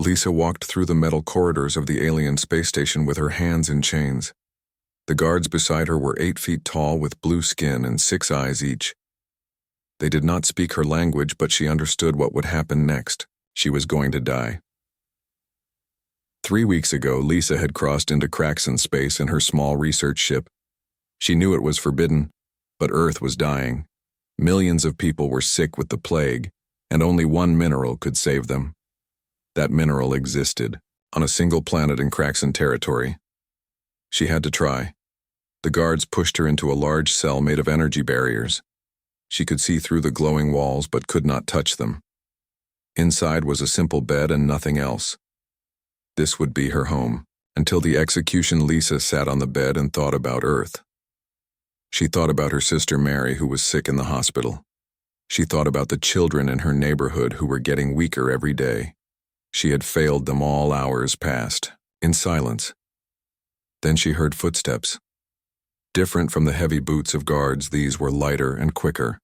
Lisa walked through the metal corridors of the alien space station with her hands in chains. The guards beside her were 8 feet tall with blue skin and 6 eyes each. They did not speak her language, but she understood what would happen next. She was going to die. 3 weeks ago, Lisa had crossed into cracks in space in her small research ship. She knew it was forbidden, but Earth was dying. Millions of people were sick with the plague, and only one mineral could save them. That mineral existed on a single planet in Craxon territory. She had to try. The guards pushed her into a large cell made of energy barriers. She could see through the glowing walls but could not touch them. Inside was a simple bed and nothing else. This would be her home. Until the execution, Lisa sat on the bed and thought about Earth. She thought about her sister Mary, who was sick in the hospital. She thought about the children in her neighborhood who were getting weaker every day. She had failed them all hours past, in silence. Then she heard footsteps. Different from the heavy boots of guards, these were lighter and quicker.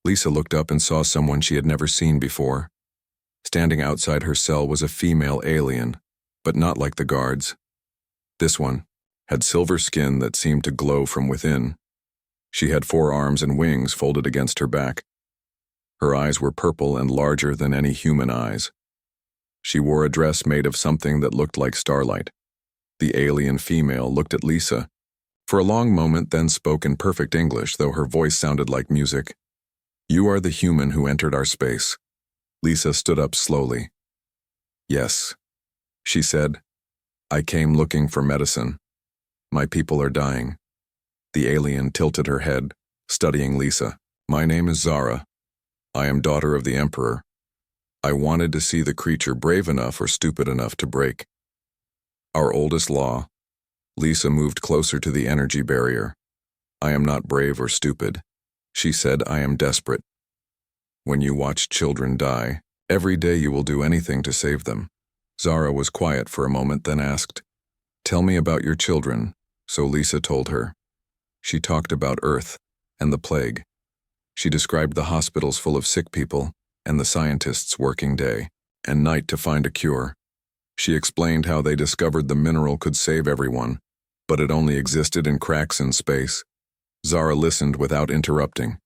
Lisa looked up and saw someone she had never seen before. Standing outside her cell was a female alien, but not like the guards. This one had silver skin that seemed to glow from within. She had 4 arms and wings folded against her back. Her eyes were purple and larger than any human eyes. She wore a dress made of something that looked like starlight. The alien female looked at Lisa for a long moment, then spoke in perfect English, though her voice sounded like music. "You are the human who entered our space." Lisa stood up slowly. "Yes," she said. "I came looking for medicine. My people are dying." The alien tilted her head, studying Lisa. "My name is Zara. I am daughter of the Emperor. I wanted to see the creature brave enough or stupid enough to break our oldest law." Lisa moved closer to the energy barrier. "I am not brave or stupid," she said. "I am desperate. When you watch children die, every day you will do anything to save them." Zara was quiet for a moment, then asked, "Tell me about your children." So Lisa told her. She talked about Earth and the plague. She described the hospitals full of sick people and the scientists working day and night to find a cure. She explained how they discovered the mineral could save everyone, but it only existed in cracks in space. Zara listened without interrupting.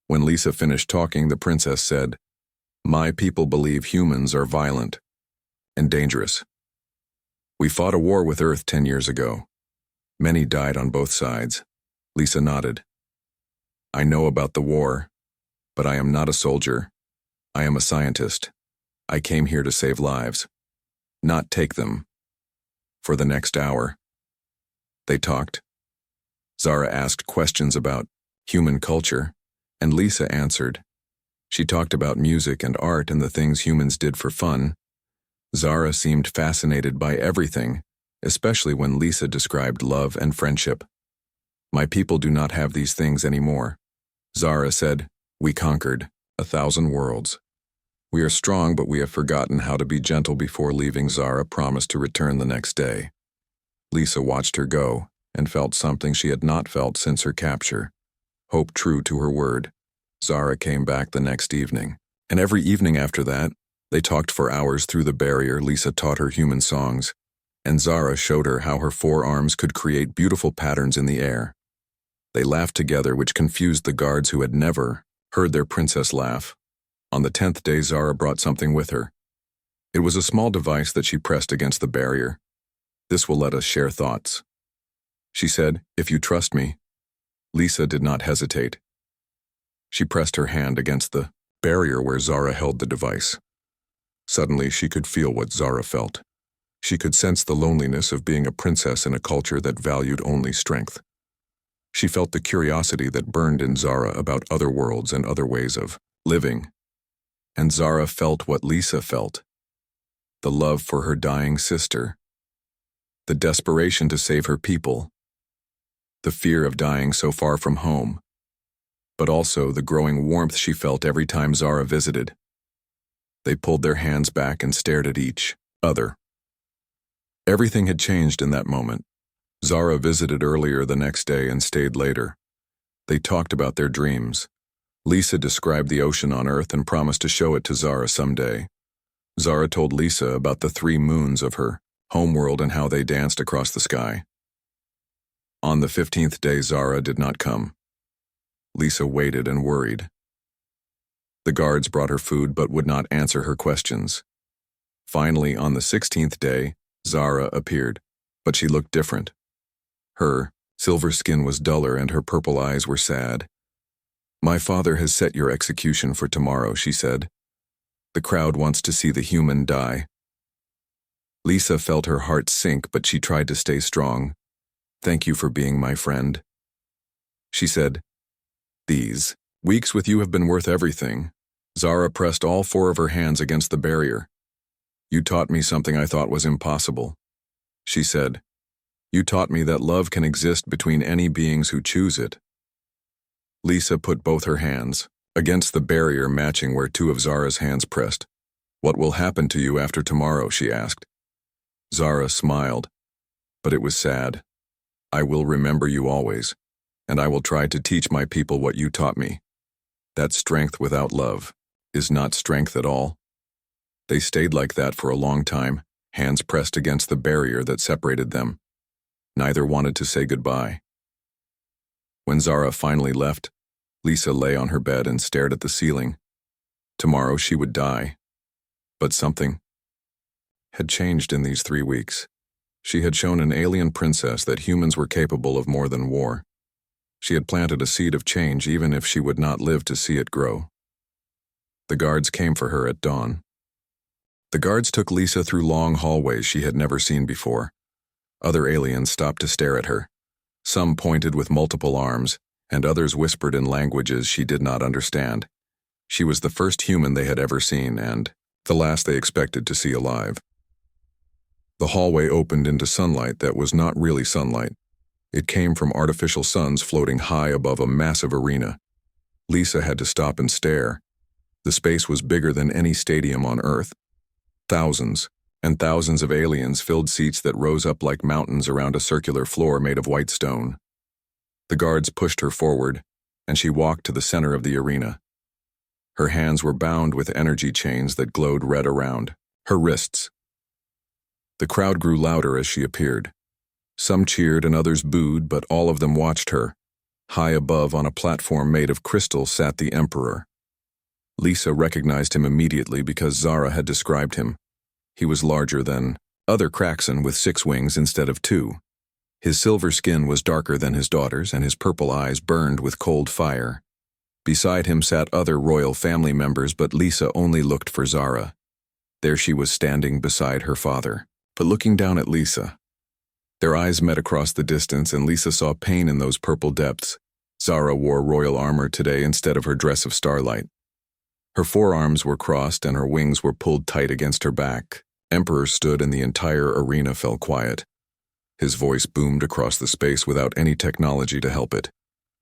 When Lisa finished talking, the princess said, "My people believe humans are violent and dangerous. We fought a war with Earth 10 years ago. Many died on both sides." Lisa nodded. "I know about the war, but I am not a soldier. I am a scientist. I came here to save lives, not take them." For the next hour, they talked. Zara asked questions about human culture, and Lisa answered. She talked about music and art and the things humans did for fun. Zara seemed fascinated by everything, especially when Lisa described love and friendship. "My people do not have these things anymore," Zara said. "We conquered 1,000 worlds. We are strong, but we have forgotten how to be gentle." Before leaving, Zara promised to return the next day. Lisa watched her go and felt something she had not felt since her capture. Hope true to her word. Zara came back the next evening, and every evening after that, they talked for hours through the barrier. Lisa taught her human songs, and Zara showed her how her 4 arms could create beautiful patterns in the air. They laughed together, which confused the guards who had never heard their princess laugh. On the 10th day, Zara brought something with her. It was a small device that she pressed against the barrier. "This will let us share thoughts," she said, "if you trust me." Lisa did not hesitate. She pressed her hand against the barrier where Zara held the device. Suddenly, she could feel what Zara felt. She could sense the loneliness of being a princess in a culture that valued only strength. She felt the curiosity that burned in Zara about other worlds and other ways of living. And Zara felt what Lisa felt. The love for her dying sister. The desperation to save her people. The fear of dying so far from home. But also the growing warmth she felt every time Zara visited. They pulled their hands back and stared at each other. Everything had changed in that moment. Zara visited earlier the next day and stayed later. They talked about their dreams. Lisa described the ocean on Earth and promised to show it to Zara someday. Zara told Lisa about the 3 moons of her homeworld and how they danced across the sky. On the 15th day, Zara did not come. Lisa waited and worried. The guards brought her food but would not answer her questions. Finally, on the 16th day, Zara appeared, but she looked different. Her silver skin was duller and her purple eyes were sad. "My father has set your execution for tomorrow," she said. "The crowd wants to see the human die." Lisa felt her heart sink, but she tried to stay strong. "Thank you for being my friend," she said. "These weeks with you have been worth everything." Zara pressed all 4 of her hands against the barrier. "You taught me something I thought was impossible," she said. "You taught me that love can exist between any beings who choose it." Lisa put both her hands against the barrier, matching where 2 of Zara's hands pressed. "What will happen to you after tomorrow?" she asked. Zara smiled, but it was sad. "I will remember you always, and I will try to teach my people what you taught me. That strength without love is not strength at all." They stayed like that for a long time, hands pressed against the barrier that separated them. Neither wanted to say goodbye. When Zara finally left, Lisa lay on her bed and stared at the ceiling. Tomorrow she would die. But something had changed in these 3 weeks. She had shown an alien princess that humans were capable of more than war. She had planted a seed of change even if she would not live to see it grow. The guards came for her at dawn. The guards took Lisa through long hallways she had never seen before. Other aliens stopped to stare at her. Some pointed with multiple arms, and others whispered in languages she did not understand. She was the first human they had ever seen, and the last they expected to see alive. The hallway opened into sunlight that was not really sunlight. It came from artificial suns floating high above a massive arena. Lisa had to stop and stare. The space was bigger than any stadium on Earth. Thousands and thousands of aliens filled seats that rose up like mountains around a circular floor made of white stone. The guards pushed her forward, and she walked to the center of the arena. Her hands were bound with energy chains that glowed red around her wrists. The crowd grew louder as she appeared. Some cheered and others booed, but all of them watched her. High above, on a platform made of crystal, sat the Emperor. Lisa recognized him immediately because Zara had described him. He was larger than other Kraxan with 6 wings instead of 2. His silver skin was darker than his daughter's, and his purple eyes burned with cold fire. Beside him sat other royal family members, but Lisa only looked for Zara. There she was standing beside her father, but looking down at Lisa. Their eyes met across the distance, and Lisa saw pain in those purple depths. Zara wore royal armor today instead of her dress of starlight. Her forearms were crossed and her wings were pulled tight against her back. Emperor stood and the entire arena fell quiet. His voice boomed across the space without any technology to help it.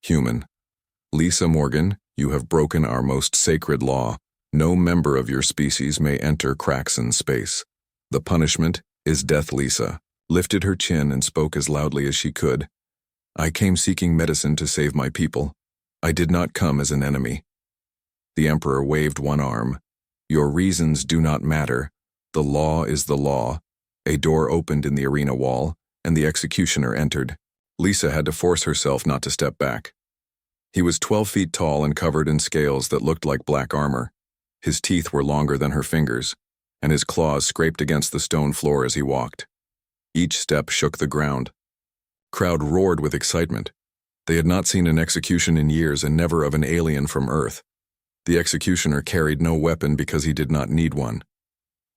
"Human. Lisa Morgan, you have broken our most sacred law. No member of your species may enter Kraxan space. The punishment is death." Lisa lifted her chin and spoke as loudly as she could. "I came seeking medicine to save my people. I did not come as an enemy." The Emperor waved one arm. "Your reasons do not matter. The law is the law." A door opened in the arena wall, and the executioner entered. Lisa had to force herself not to step back. He was 12 feet tall and covered in scales that looked like black armor. His teeth were longer than her fingers, and his claws scraped against the stone floor as he walked. Each step shook the ground. Crowd roared with excitement. They had not seen an execution in years, and never of an alien from Earth. The executioner carried no weapon because he did not need one.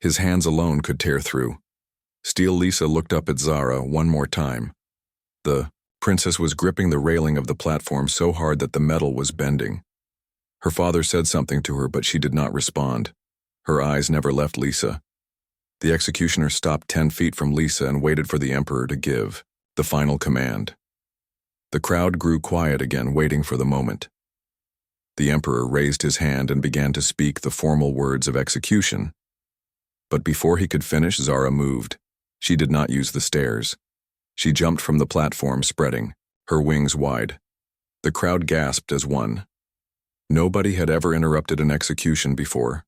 His hands alone could tear through. Still, Lisa looked up at Zara one more time. The princess was gripping the railing of the platform so hard that the metal was bending. Her father said something to her, but she did not respond. Her eyes never left Lisa. The executioner stopped 10 feet from Lisa and waited for the Emperor to give the final command. The crowd grew quiet again, waiting for the moment. The Emperor raised his hand and began to speak the formal words of execution. But before he could finish, Zara moved. She did not use the stairs. She jumped from the platform, spreading her wings wide. The crowd gasped as one. Nobody had ever interrupted an execution before.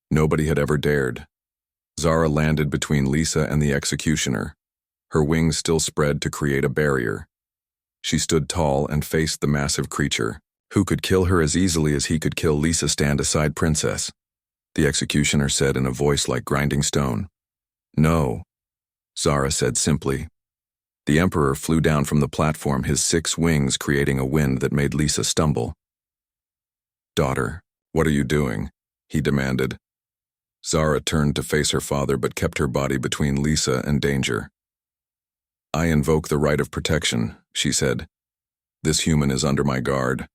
Nobody had ever dared. Zara landed between Lisa and the executioner, her wings still spread to create a barrier. She stood tall and faced the massive creature, who could kill her as easily as he could kill Lisa. "Stand aside, princess," the executioner said in a voice like grinding stone. "No," Zara said simply. The Emperor flew down from the platform, his 6 wings creating a wind that made Lisa stumble. "Daughter, what are you doing?" he demanded. Zara turned to face her father but kept her body between Lisa and danger. "I invoke the right of protection," she said. "This human is under my guard."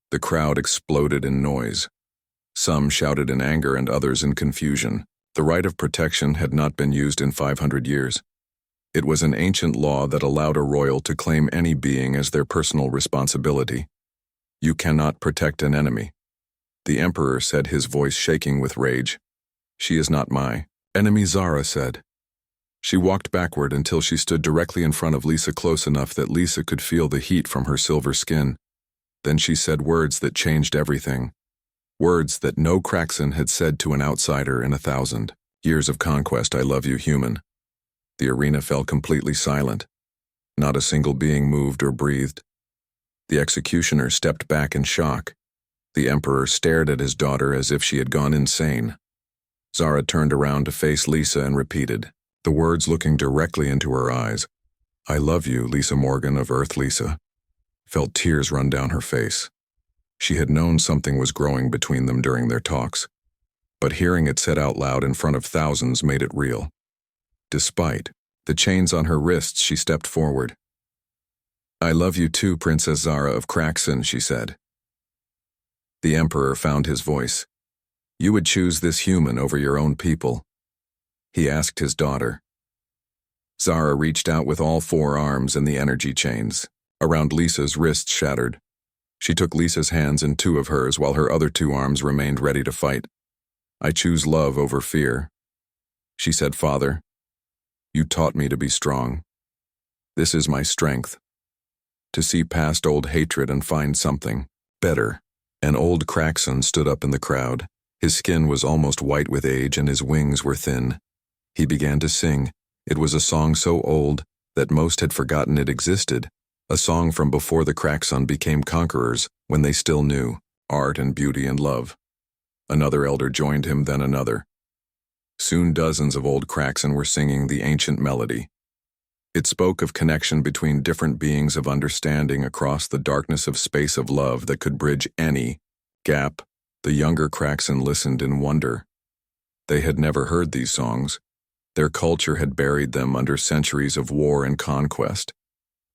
The crowd exploded in noise. Some shouted in anger and others in confusion. The right of protection had not been used in 500 years. It was an ancient law that allowed a royal to claim any being as their personal responsibility. "You cannot protect an enemy," the Emperor said, his voice shaking with rage. "She is not my enemy," Zara said. She walked backward until she stood directly in front of Lisa, close enough that Lisa could feel the heat from her silver skin. Then she said words that changed everything. Words that no Kraxan had said to an outsider in 1,000 years of conquest. "I love you, human." The arena fell completely silent. Not a single being moved or breathed. The executioner stepped back in shock. The Emperor stared at his daughter as if she had gone insane. Zara turned around to face Lisa and repeated, the words looking directly into her eyes. "I love you, Lisa Morgan of Earth." Lisa felt tears run down her face. She had known something was growing between them during their talks, but hearing it said out loud in front of thousands made it real. Despite the chains on her wrists, she stepped forward. "I love you too, Princess Zara of Kraxan," she said. The Emperor found his voice. "You would choose this human over your own people?" he asked his daughter. Zara reached out with all 4 arms, and the energy chains around Lisa's wrists shattered. She took Lisa's hands in 2 of hers while her other 2 arms remained ready to fight. "I choose love over fear," she said. "Father, you taught me to be strong. This is my strength, to see past old hatred and find something better." An old Kraxan stood up in the crowd. His skin was almost white with age and his wings were thin. He began to sing. It was a song so old that most had forgotten it existed. A song from before the Kraxan became conquerors, when they still knew art and beauty and love. Another elder joined him, then another. Soon dozens of old Kraxan were singing the ancient melody. It spoke of connection between different beings, of understanding across the darkness of space, of love that could bridge any gap. The younger Kraxan listened in wonder. They had never heard these songs. Their culture had buried them under centuries of war and conquest.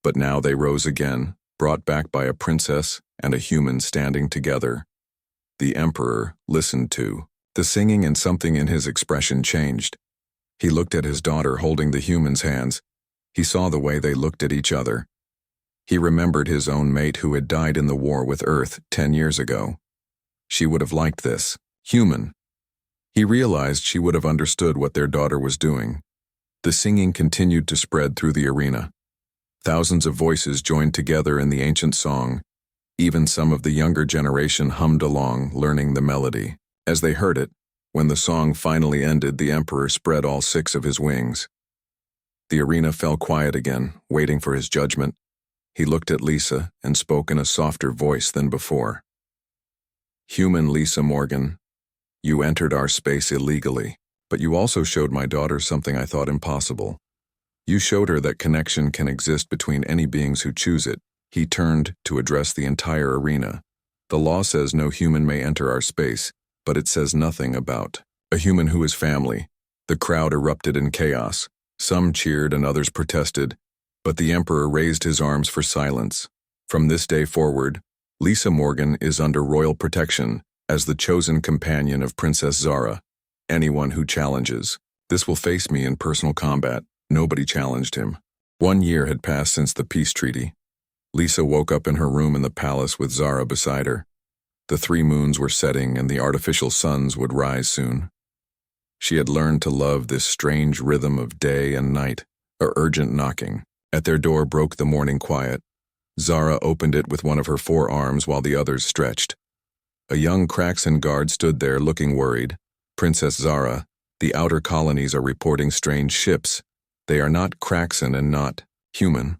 But now they rose again, brought back by a princess and a human standing together. The Emperor listened to the singing, and something in his expression changed. He looked at his daughter holding the human's hands. He saw the way they looked at each other. He remembered his own mate who had died in the war with Earth 10 years ago. She would have liked this human. He realized she would have understood what their daughter was doing. The singing continued to spread through the arena. Thousands of voices joined together in the ancient song. Even some of the younger generation hummed along, learning the melody. As they heard it, when the song finally ended, the Emperor spread all 6 of his wings. The arena fell quiet again, waiting for his judgment. He looked at Lisa and spoke in a softer voice than before. "Human Lisa Morgan, you entered our space illegally, but you also showed my daughter something I thought impossible. You showed her that connection can exist between any beings who choose it." He turned to address the entire arena. "The law says no human may enter our space, but it says nothing about a human who is family." The crowd erupted in chaos. Some cheered and others protested, but the Emperor raised his arms for silence. "From this day forward, Lisa Morgan is under royal protection as the chosen companion of Princess Zara. Anyone who challenges this will face me in personal combat." Nobody challenged him. 1 year had passed since the peace treaty. Lisa woke up in her room in the palace with Zara beside her. The 3 moons were setting and the artificial suns would rise soon. She had learned to love this strange rhythm of day and night. A urgent knocking at their door broke the morning quiet. Zara opened it with one of her 4 arms while the others stretched. A young Kraxan guard stood there looking worried. "Princess Zara, The outer colonies are reporting strange ships. They are not Kraxan and not human.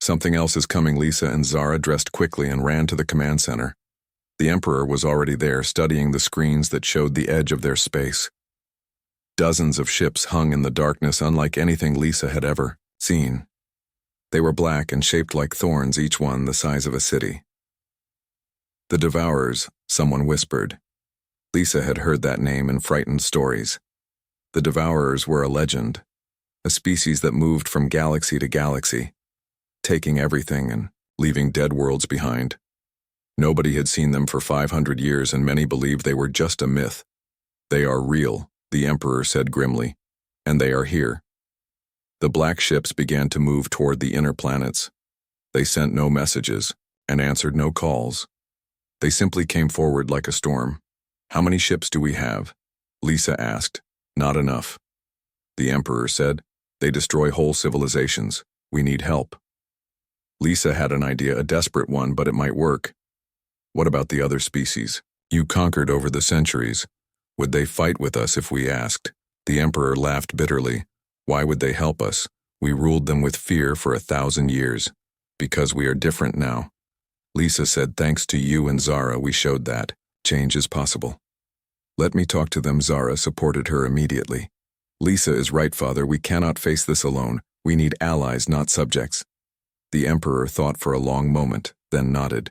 Something else is coming. Lisa and Zara dressed quickly and ran to the command center. The Emperor was already there, studying the screens that showed the edge of their space. Dozens of ships hung in the darkness, unlike anything Lisa had ever seen. They were black and shaped like thorns, each one the size of a city. The Devourers, someone whispered. Lisa had heard that name in frightened stories. The Devourers were a legend, a species that moved from galaxy to galaxy, taking everything and leaving dead worlds behind. Nobody had seen them for 500 years, and many believed they were just a myth. They are real, the Emperor said grimly, and they are here. The black ships began to move toward the inner planets. They sent no messages and answered no calls. They simply came forward like a storm. How many ships do we have? Lisa asked. Not enough. The Emperor said, they destroy whole civilizations. We need help. Lisa had an idea, a desperate one, but it might work. What about the other species? You conquered over the centuries. Would they fight with us if we asked? The Emperor laughed bitterly. Why would they help us? We ruled them with fear for 1,000 years. Because we are different now. Lisa said, thanks to you and Zara, we showed that. Change is possible. Let me talk to them. Zara supported her immediately. Lisa is right, Father. We cannot face this alone. We need allies, not subjects. The Emperor thought for a long moment, then nodded.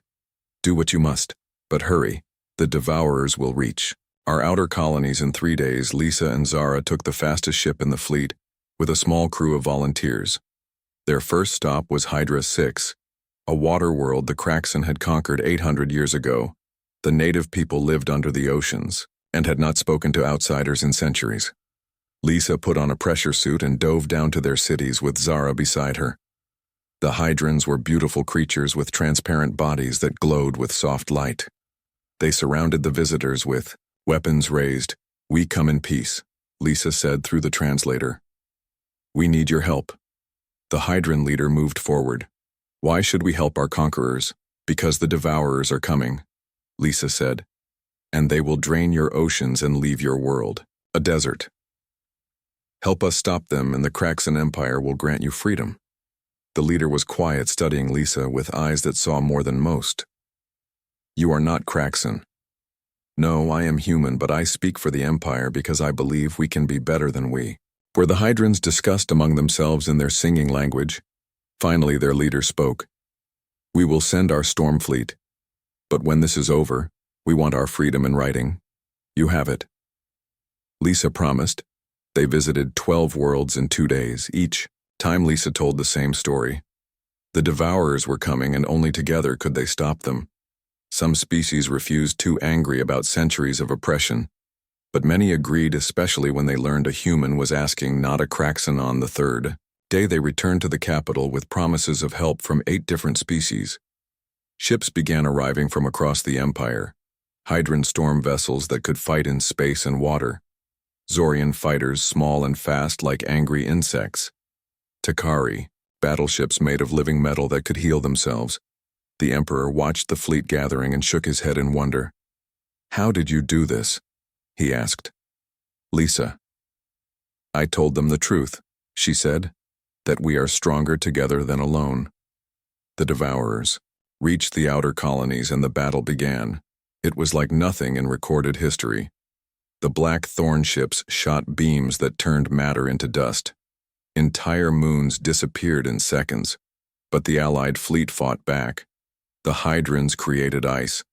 Do what you must, but hurry. The Devourers will reach our outer colonies in 3 days. Lisa and Zara took the fastest ship in the fleet, with a small crew of volunteers. Their first stop was Hydra 6, a water world the Kraxan had conquered 800 years ago. The native people lived under the oceans and had not spoken to outsiders in centuries. Lisa put on a pressure suit and dove down to their cities with Zara beside her. The Hydrans were beautiful creatures with transparent bodies that glowed with soft light. They surrounded the visitors with weapons raised. We come in peace, Lisa said through the translator. We need your help. The Hydran leader moved forward. Why should we help our conquerors? Because the Devourers are coming, Lisa said. And they will drain your oceans and leave your world a desert. Help us stop them, and the Kraxan Empire will grant you freedom. The leader was quiet, studying Lisa with eyes that saw more than most. You are not Kraxan. No, I am human, but I speak for the Empire because I believe we can be better than we. Were the Hydrans discussed among themselves in their singing language? Finally, their leader spoke. We will send our storm fleet. But when this is over, we want our freedom in writing. You have it. Lisa promised. They visited 12 worlds in 2 days. Each time Lisa told the same story. The Devourers were coming, and only together could they stop them. Some species refused, too angry about centuries of oppression. But many agreed, especially when they learned a human was asking, not a Kraxan. On the 3rd day they returned to the capital with promises of help from 8 different species. Ships began arriving from across the Empire. Hydran storm vessels that could fight in space and water. Zorian fighters, small and fast like angry insects. Takari, battleships made of living metal that could heal themselves. The Emperor watched the fleet gathering and shook his head in wonder. How did you do this? He asked. Lisa. I told them the truth, she said, that we are stronger together than alone. The Devourers reached the outer colonies and the battle began. It was like nothing in recorded history. The black thorn ships shot beams that turned matter into dust. Entire moons disappeared in seconds, but the Allied fleet fought back. The Hydrans created ice,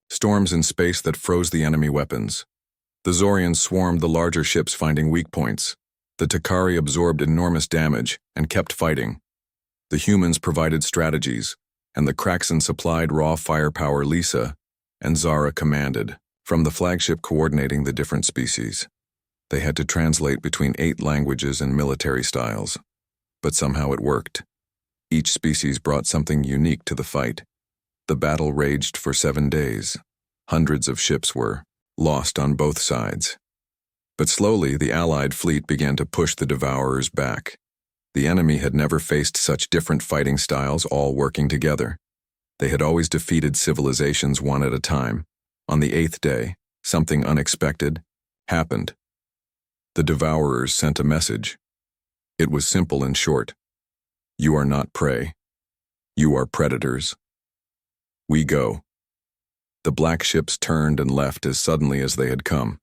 storms in space that froze the enemy weapons. The Zorians swarmed the larger ships, finding weak points. The Takari absorbed enormous damage and kept fighting. The humans provided strategies, and the Kraxan supplied raw firepower. Lisa and Zara commanded, from the flagship coordinating the different species. They had to translate between 8 languages and military styles. But somehow it worked. Each species brought something unique to the fight. The battle raged for 7 days. Hundreds of ships were lost on both sides. But slowly, the Allied fleet began to push the Devourers back. The enemy had never faced such different fighting styles all working together. They had always defeated civilizations one at a time. On the 8th day, something unexpected happened. The Devourers sent a message. It was simple and short. You are not prey. You are predators. We go. The black ships turned and left as suddenly as they had come.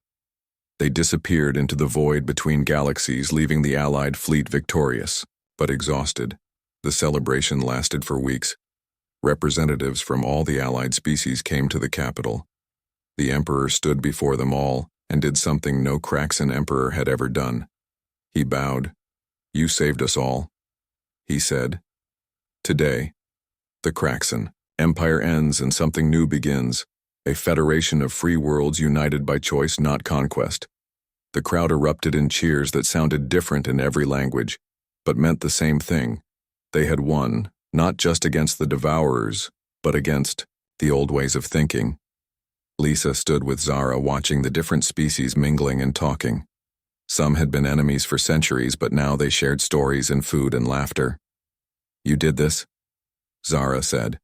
They disappeared into the void between galaxies, leaving the Allied fleet victorious, but exhausted. The celebration lasted for weeks. Representatives from all the Allied species came to the capital. The Emperor stood before them all and did something no Kraxan Emperor had ever done. He bowed. You saved us all. He said, Today, the Kraxan Empire ends and something new begins, a federation of free worlds united by choice, not conquest. The crowd erupted in cheers that sounded different in every language, but meant the same thing. They had won, not just against the Devourers, but against the old ways of thinking. Lisa stood with Zara watching the different species mingling and talking. Some had been enemies for centuries, but now they shared stories and food and laughter. You did this? Zara said,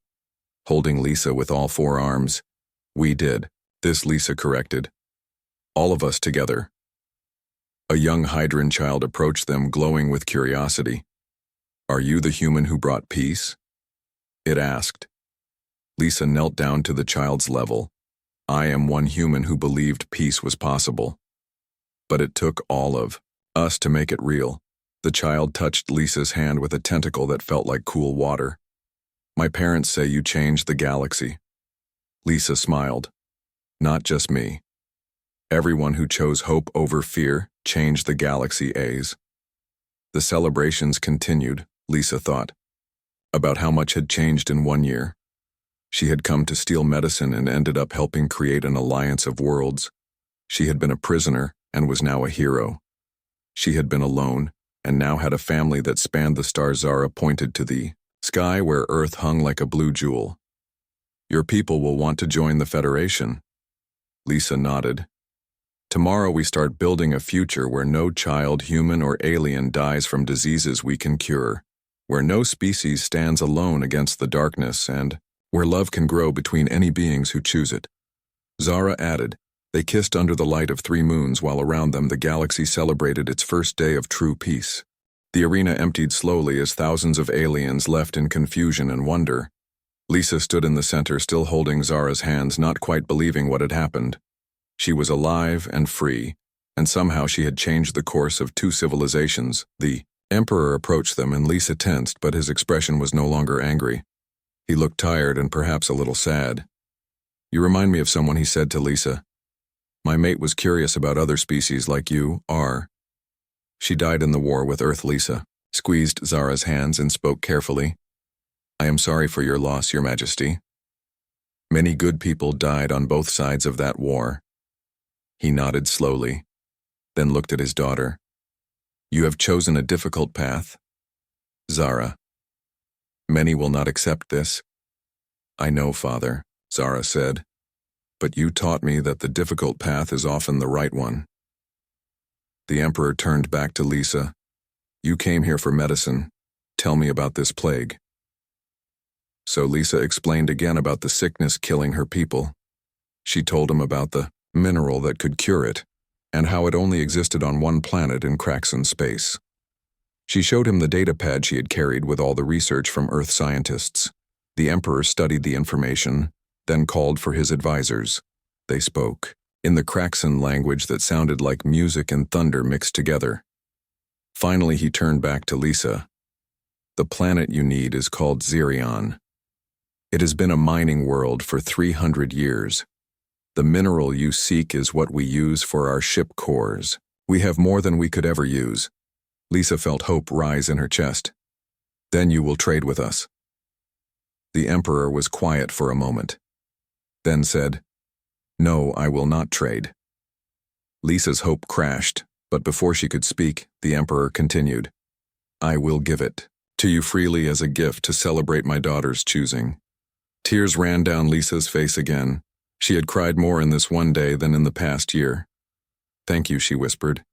holding Lisa with all four arms. We did. This, Lisa corrected. All of us together. A young Hydran child approached them, glowing with curiosity. Are you the human who brought peace? It asked. Lisa knelt down to the child's level. I am one human who believed peace was possible. But it took all of us to make it real. The child touched Lisa's hand with a tentacle that felt like cool water. My parents say you changed the galaxy. Lisa smiled. Not just me. Everyone who chose hope over fear changed the galaxy, A's. The celebrations continued, Lisa thought, about how much had changed in 1 year. She had come to steal medicine and ended up helping create an alliance of worlds. She had been a prisoner and was now a hero. She had been alone and now had a family that spanned the stars. Zara pointed to the sky where Earth hung like a blue jewel. Your people will want to join the Federation. Lisa nodded. Tomorrow we start building a future where no child, human or alien, dies from diseases we can cure, where no species stands alone against the darkness, and where love can grow between any beings who choose it. Zara added, they kissed under the light of 3 moons while around them the galaxy celebrated its first day of true peace. The arena emptied slowly as thousands of aliens left in confusion and wonder. Lisa stood in the center, still holding Zara's hands, not quite believing what had happened. She was alive and free, and somehow she had changed the course of 2 civilizations. The Emperor approached them and Lisa tensed, but his expression was no longer angry. He looked tired and perhaps a little sad. You remind me of someone, he said to Lisa. My mate was curious about other species like you are. She died in the war with Earth. Lisa squeezed Zara's hands and spoke carefully. I am sorry for your loss, Your Majesty. Many good people died on both sides of that war. He nodded slowly, then looked at his daughter. You have chosen a difficult path. Zara. Many will not accept this. I know, Father, Zara said, but you taught me that the difficult path is often the right one. The Emperor turned back to Lisa. You came here for medicine. Tell me about this plague. So Lisa explained again about the sickness killing her people. She told him about the mineral that could cure it, and how it only existed on one planet in Kraxan space. She showed him the data pad she had carried with all the research from Earth scientists. The Emperor studied the information, then called for his advisors. They spoke, in the Kraxan language that sounded like music and thunder mixed together. Finally he turned back to Lisa. The planet you need is called Zirion. It has been a mining world for 300 years. The mineral you seek is what we use for our ship cores. We have more than we could ever use. Lisa felt hope rise in her chest. Then you will trade with us. The Emperor was quiet for a moment, then said, No, I will not trade. Lisa's hope crashed, but before she could speak, the Emperor continued, I will give it to you freely as a gift to celebrate my daughter's choosing. Tears ran down Lisa's face again. She had cried more in this one day than in the past year. Thank you, she whispered.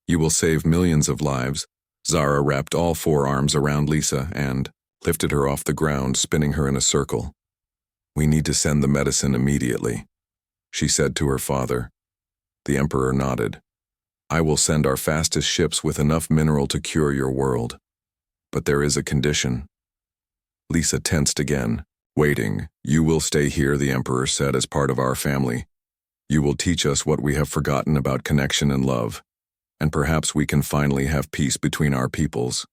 You will save millions of lives. Zara wrapped all 4 arms around Lisa and lifted her off the ground, spinning her in a circle. We need to send the medicine immediately, she said to her father. The Emperor nodded. I will send our fastest ships with enough mineral to cure your world. But there is a condition. Lisa tensed again, waiting. You will stay here, the Emperor said, as part of our family. You will teach us what we have forgotten about connection and love, and perhaps we can finally have peace between our peoples.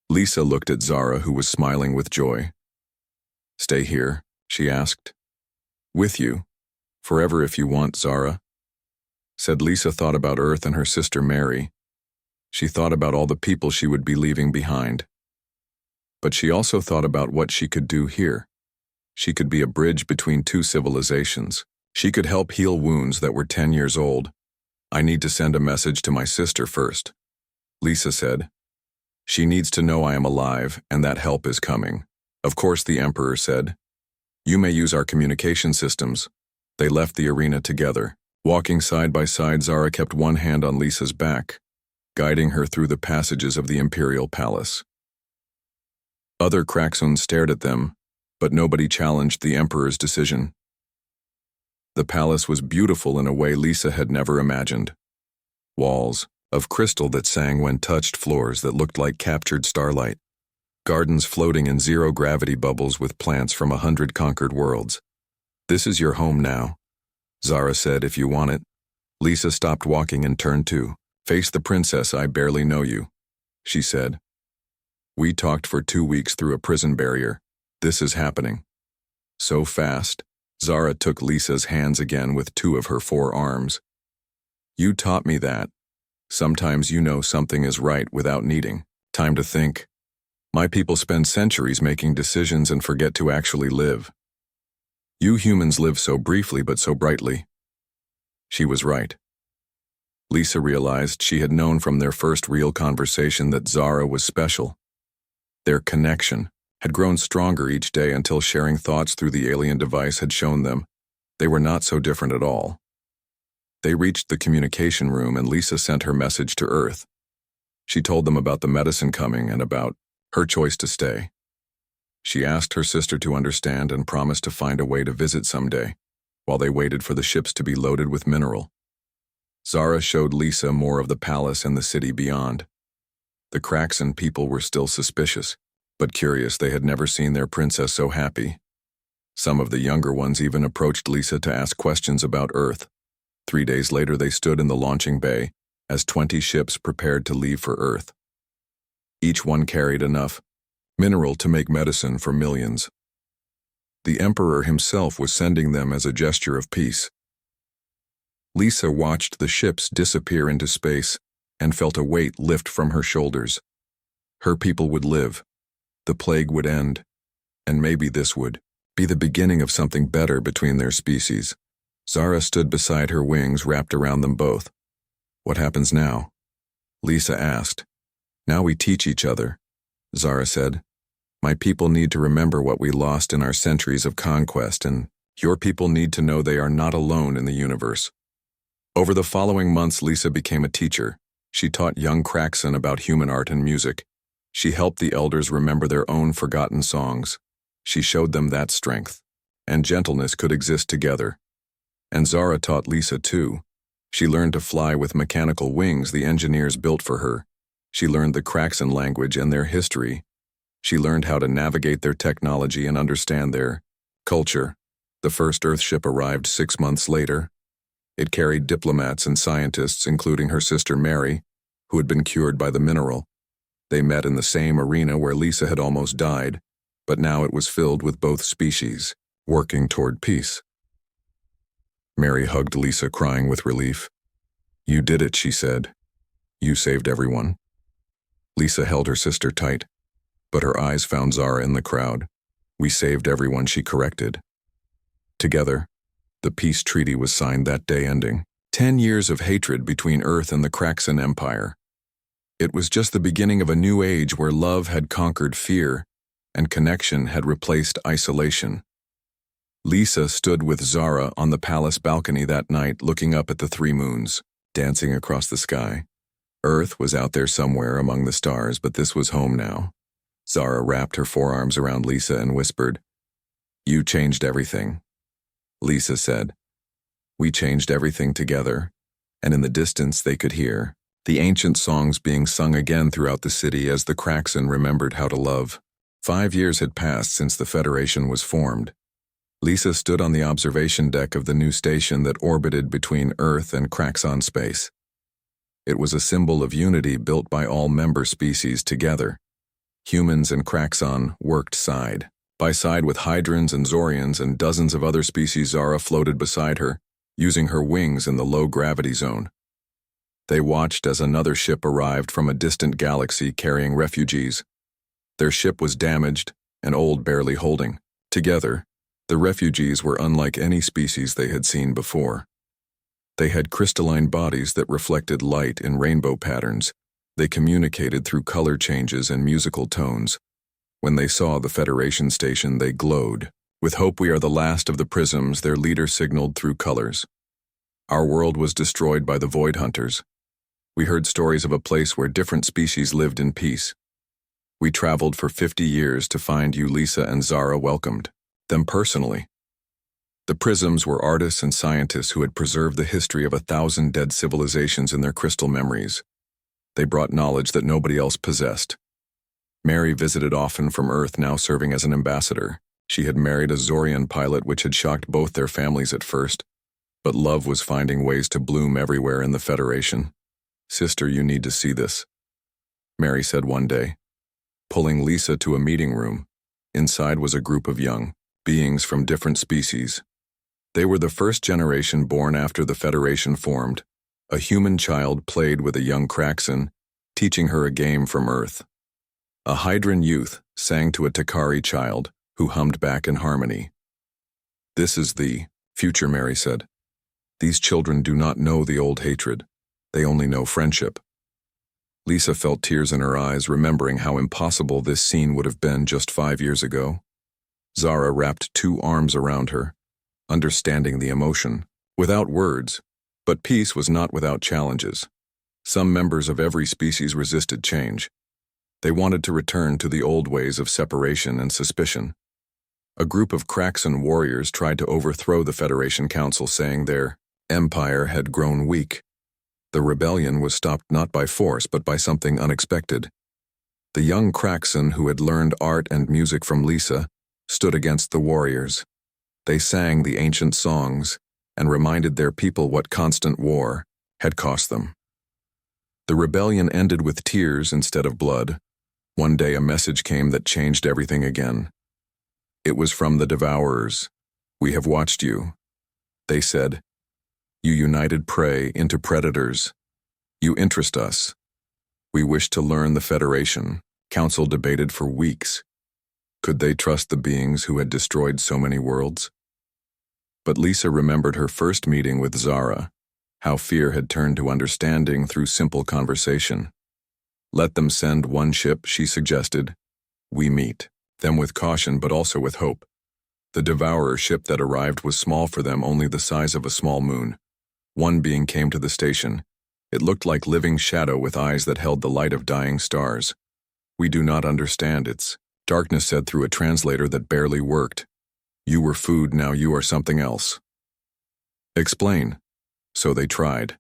Lisa looked at Zara, who was smiling with joy. Stay here, she asked. With you. Forever if you want, Zara. Said Lisa thought about Earth and her sister Mary. She thought about all the people she would be leaving behind. But she also thought about what she could do here. She could be a bridge between two civilizations. She could help heal wounds that were 10 years old. I need to send a message to my sister first, Lisa said. She needs to know I am alive, and that help is coming. Of course, the Emperor said. You may use our communication systems. They left the arena together. Walking side by side, Zara kept one hand on Lisa's back, guiding her through the passages of the Imperial Palace. Other Kraxons stared at them, but nobody challenged the Emperor's decision. The palace was beautiful in a way Lisa had never imagined. Walls of crystal that sang when touched, floors that looked like captured starlight, gardens floating in zero-gravity bubbles with plants from 100 conquered worlds. This is your home now, Zara said, if you want it. Lisa stopped walking and turned to face the princess. I barely know you, she said. We talked for 2 weeks through a prison barrier. This is happening. So fast. Zara took Lisa's hands again with 2 of her 4 arms. You taught me that. Sometimes you know something is right without needing time to think. My people spend centuries making decisions and forget to actually live. You humans live so briefly but so brightly. She was right. Lisa realized she had known from their first real conversation that Zara was special. Their connection had grown stronger each day until sharing thoughts through the alien device had shown them they were not so different at all. They reached the communication room and Lisa sent her message to Earth. She told them about the medicine coming and about her choice to stay. She asked her sister to understand and promised to find a way to visit someday, while they waited for the ships to be loaded with mineral. Zara showed Lisa more of the palace and the city beyond. The Kraxon people were still suspicious, but curious. They had never seen their princess so happy. Some of the younger ones even approached Lisa to ask questions about Earth. 3 days later, they stood in the launching bay as 20 ships prepared to leave for Earth. Each one carried enough mineral to make medicine for millions. The Emperor himself was sending them as a gesture of peace. Lisa watched the ships disappear into space and felt a weight lift from her shoulders. Her people would live. The plague would end, and maybe this would be the beginning of something better between their species. Zara stood beside her, wings wrapped around them both. What happens now? Lisa asked. Now we teach each other, Zara said. My people need to remember what we lost in our centuries of conquest, and your people need to know they are not alone in the universe. Over the following months, Lisa became a teacher. She taught young Kraxon about human art and music. She helped the elders remember their own forgotten songs. She showed them that strength and gentleness could exist together. And Zara taught Lisa too. She learned to fly with mechanical wings the engineers built for her. She learned the Kraxon language and their history. She learned how to navigate their technology and understand their culture. The first Earthship arrived 6 months later. It carried diplomats and scientists, including her sister Mary, who had been cured by the mineral. They met in the same arena where Lisa had almost died, but now it was filled with both species, working toward peace. Mary hugged Lisa, crying with relief. You did it, she said. You saved everyone. Lisa held her sister tight, but her eyes found Zara in the crowd. We saved everyone, she corrected. Together, the peace treaty was signed that day, ending 10 years of hatred between Earth and the Kraxon Empire. It was just the beginning of a new age where love had conquered fear and connection had replaced isolation. Lisa stood with Zara on the palace balcony that night, looking up at the 3 moons, dancing across the sky. Earth was out there somewhere among the stars, but this was home now. Zara wrapped her forearms around Lisa and whispered, You changed everything. Lisa said, We changed everything together, and in the distance they could hear the ancient songs being sung again throughout the city as the Kraxan remembered how to love. 5 years had passed since the Federation was formed. Lisa stood on the observation deck of the new station that orbited between Earth and Kraxan space. It was a symbol of unity built by all member species together. Humans and Kraxan worked side by side with Hydrons and Zorians and dozens of other species. Zara floated beside her, using her wings in the low-gravity zone. They watched as another ship arrived from a distant galaxy carrying refugees. Their ship was damaged and old, barely holding. Together, the refugees were unlike any species they had seen before. They had crystalline bodies that reflected light in rainbow patterns. They communicated through color changes and musical tones. When they saw the Federation station, they glowed. With hope, we are the last of the prisms, their leader signaled through colors. Our world was destroyed by the Void Hunters. We heard stories of a place where different species lived in peace. We traveled for 50 years to find you. Lisa and Zara welcomed them personally. The prisms were artists and scientists who had preserved the history of 1,000 dead civilizations in their crystal memories. They brought knowledge that nobody else possessed. Mary visited often from Earth, now serving as an ambassador. She had married a Zorian pilot, which had shocked both their families at first, but love was finding ways to bloom everywhere in the Federation. "Sister, you need to see this," Mary said one day, pulling Lisa to a meeting room. Inside was a group of young beings from different species. They were the first generation born after the Federation formed. A human child played with a young Kraxan, teaching her a game from Earth. A Hydran youth sang to a Takari child, who hummed back in harmony. "This is the future," Mary said. "These children do not know the old hatred. They only know friendship." Lisa felt tears in her eyes, remembering how impossible this scene would have been just 5 years ago. Zara wrapped 2 arms around her, understanding the emotion, without words. But peace was not without challenges. Some members of every species resisted change. They wanted to return to the old ways of separation and suspicion. A group of Kraxan warriors tried to overthrow the Federation Council, saying their empire had grown weak. The rebellion was stopped not by force, but by something unexpected. The young Kraxan, who had learned art and music from Lisa, stood against the warriors. They sang the ancient songs and reminded their people what constant war had cost them. The rebellion ended with tears instead of blood. One day a message came that changed everything again. It was from the Devourers. "We have watched you," they said. "You united prey into predators. You interest us. We wish to learn the Federation." Council debated for weeks. Could they trust the beings who had destroyed so many worlds? But Lisa remembered her first meeting with Zara, how fear had turned to understanding through simple conversation. "Let them send one ship," she suggested. "We meet them with caution but also with hope." The Devourer ship that arrived was small for them, only the size of a small moon. One being came to the station. It looked like living shadow with eyes that held the light of dying stars. "We do not understand," its darkness said through a translator that barely worked. "You were food, now you are something else. Explain." So they tried.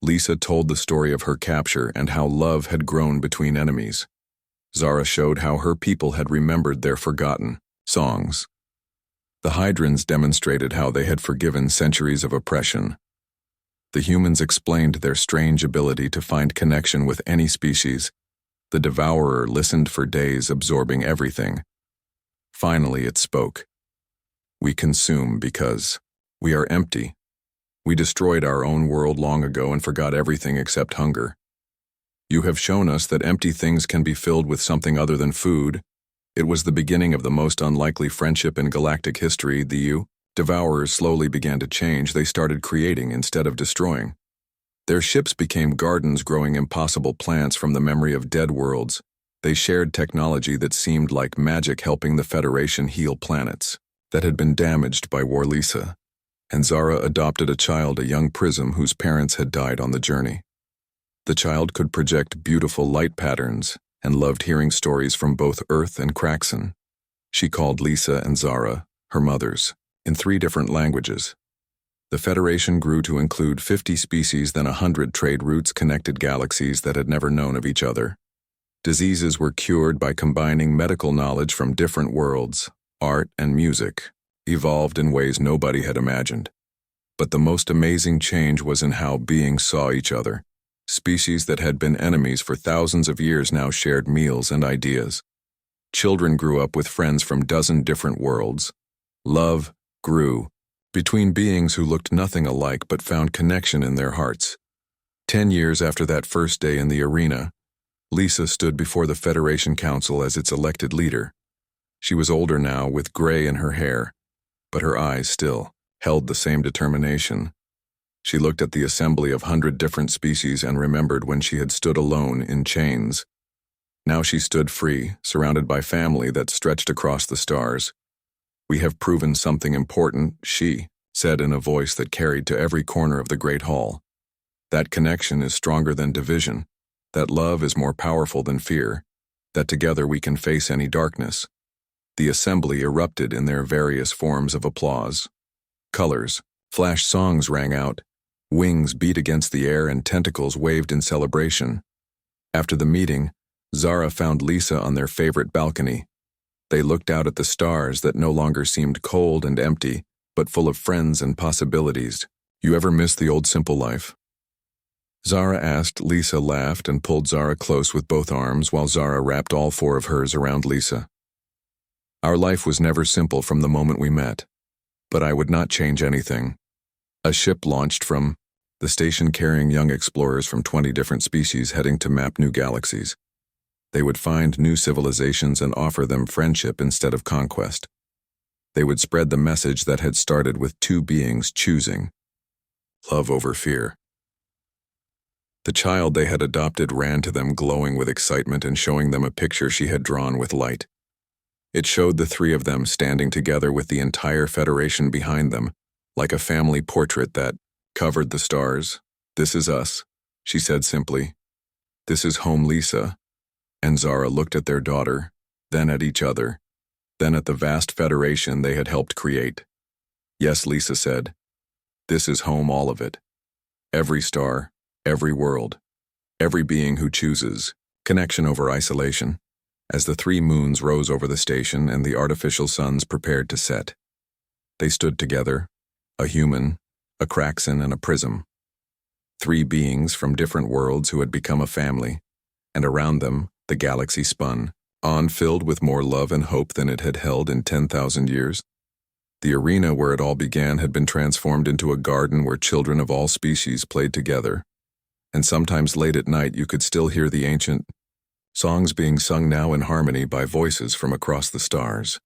Lisa told the story of her capture and how love had grown between enemies. Zara showed how her people had remembered their forgotten songs. The Hydrons demonstrated how they had forgiven centuries of oppression. The humans explained their strange ability to find connection with any species. The Devourer listened for days, absorbing everything. Finally it spoke. "We consume because we are empty. We destroyed our own world long ago and forgot everything except hunger. You have shown us that empty things can be filled with something other than food." It was the beginning of the most unlikely friendship in galactic history. The Devourers slowly began to change. They started creating instead of destroying. Their ships became gardens, growing impossible plants from the memory of dead worlds. They shared technology that seemed like magic, helping the Federation heal planets that had been damaged by war. Lisa and Zara adopted a child, a young prism whose parents had died on the journey. The child could project beautiful light patterns and loved hearing stories from both Earth and Kraxan. She called Lisa and Zara her mothers in 3 different languages. The Federation grew to include 50 species, then 100 trade routes connected galaxies that had never known of each other. Diseases were cured by combining medical knowledge from different worlds. Art and music evolved in ways nobody had imagined. But the most amazing change was in how beings saw each other. Species that had been enemies for thousands of years now shared meals and ideas. Children grew up with friends from dozen different worlds. Love grew between beings who looked nothing alike but found connection in their hearts. 10 years after that first day in the arena, Lisa stood before the Federation Council as its elected leader. She was older now, with gray in her hair, but her eyes still held the same determination. She looked at the assembly of 100 different species and remembered when she had stood alone in chains. Now she stood free, surrounded by family that stretched across the stars. "We have proven something important," she said in a voice that carried to every corner of the great hall. "That connection is stronger than division, that love is more powerful than fear, that together we can face any darkness." The assembly erupted in their various forms of applause. Colors, flash songs rang out, wings beat against the air, and tentacles waved in celebration. After the meeting, Zara found Lisa on their favorite balcony. They looked out at the stars that no longer seemed cold and empty, but full of friends and possibilities. "You ever miss the old simple life?" Zara asked. Lisa laughed and pulled Zara close with both arms while Zara wrapped all 4 of hers around Lisa. "Our life was never simple from the moment we met, but I would not change anything." A ship launched from the station carrying young explorers from 20 different species heading to map new galaxies. They would find new civilizations and offer them friendship instead of conquest. They would spread the message that had started with 2 beings choosing love over fear. The child they had adopted ran to them, glowing with excitement and showing them a picture she had drawn with light. It showed the 3 of them standing together with the entire Federation behind them, like a family portrait that covered the stars. "This is us," she said simply. "This is home, Lisa." And Zara looked at their daughter, then at each other, then at the vast Federation they had helped create. "Yes," Lisa said. "This is home, all of it. Every star, every world, every being who chooses connection over isolation." As the 3 moons rose over the station and the artificial suns prepared to set, they stood together, a human, a Kraxan, and a prism. 3 beings from different worlds who had become a family, and around them, the galaxy spun, on filled with more love and hope than it had held in 10,000 years. The arena where it all began had been transformed into a garden where children of all species played together, and sometimes late at night you could still hear the ancient songs being sung now in harmony by voices from across the stars.